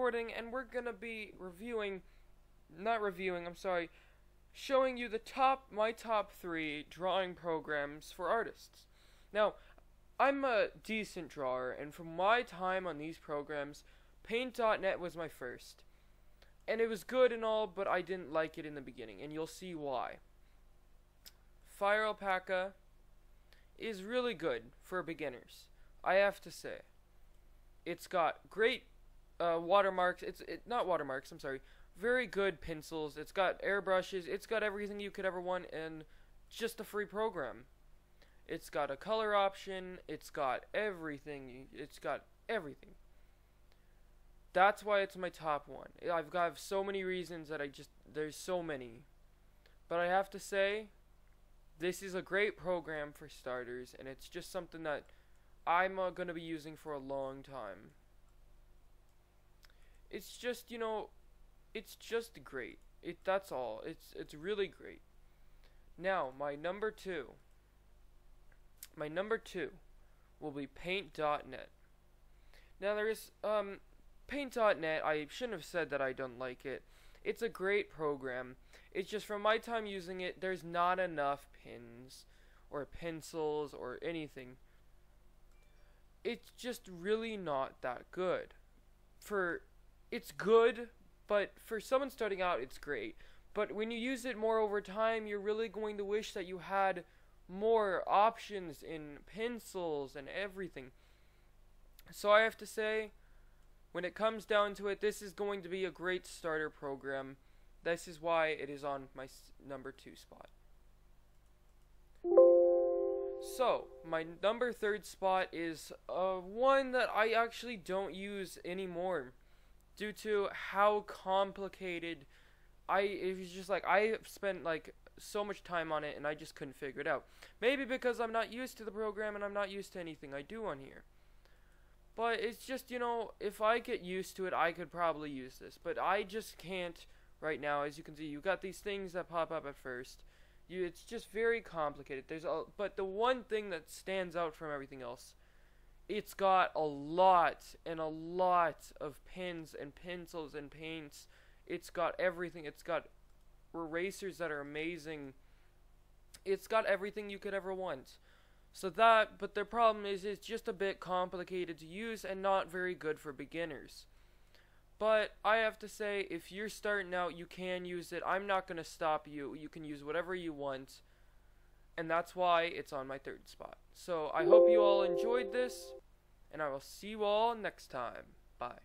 recording, and we're gonna be showing you my top 3 drawing programs for artists. Now, I'm a decent drawer, and from my time on these programs, Paint.net was my first. And it was good and all, but I didn't like it in the beginning, and you'll see why. Alpaca is really good for beginners, I have to say. It's got great watermarks. Not watermarks, I'm sorry. Very good pencils. It's got airbrushes. It's got everything you could ever want, and just a free program. It's got a color option. It's got everything. It's got everything. That's why it's my top one. I've got so many reasons that there's so many. But I have to say, this is a great program for starters, and it's just something that I'm going to be using for a long time. It's just, it's just great. That's all. It's really great. Now, my number 2 will be Paint.net. Now, there is, Paint.net, I shouldn't have said that I don't like it. It's a great program. It's just from my time using it, there's not enough pins or pencils or anything. It's just really not that good. It's good, but for someone starting out, it's great. But when you use it more over time, you're really going to wish that you had more options in pencils and everything. So I have to say, when it comes down to it, this is going to be a great starter program. This is why it is on my number 2 spot. So, my number 3 spot is one that I actually don't use anymore due to how complicated it was. Just like, I spent like so much time on it and I just couldn't figure it out. Maybe because I'm not used to the program and I'm not used to anything I do on here. But it's just, if I get used to it, I could probably use this. But I just can't right now. As you can see, you got these things that pop up at first. It's just very complicated. But the one thing that stands out from everything else, it's got a lot and a lot of pens and pencils and paints. It's got everything. It's got erasers that are amazing. It's got everything you could ever want. But the problem is it's just a bit complicated to use and not very good for beginners. But I have to say, if you're starting out, you can use it. I'm not going to stop you. You can use whatever you want. And that's why it's on my 3rd spot. So I hope you all enjoyed this, and I will see you all next time. Bye.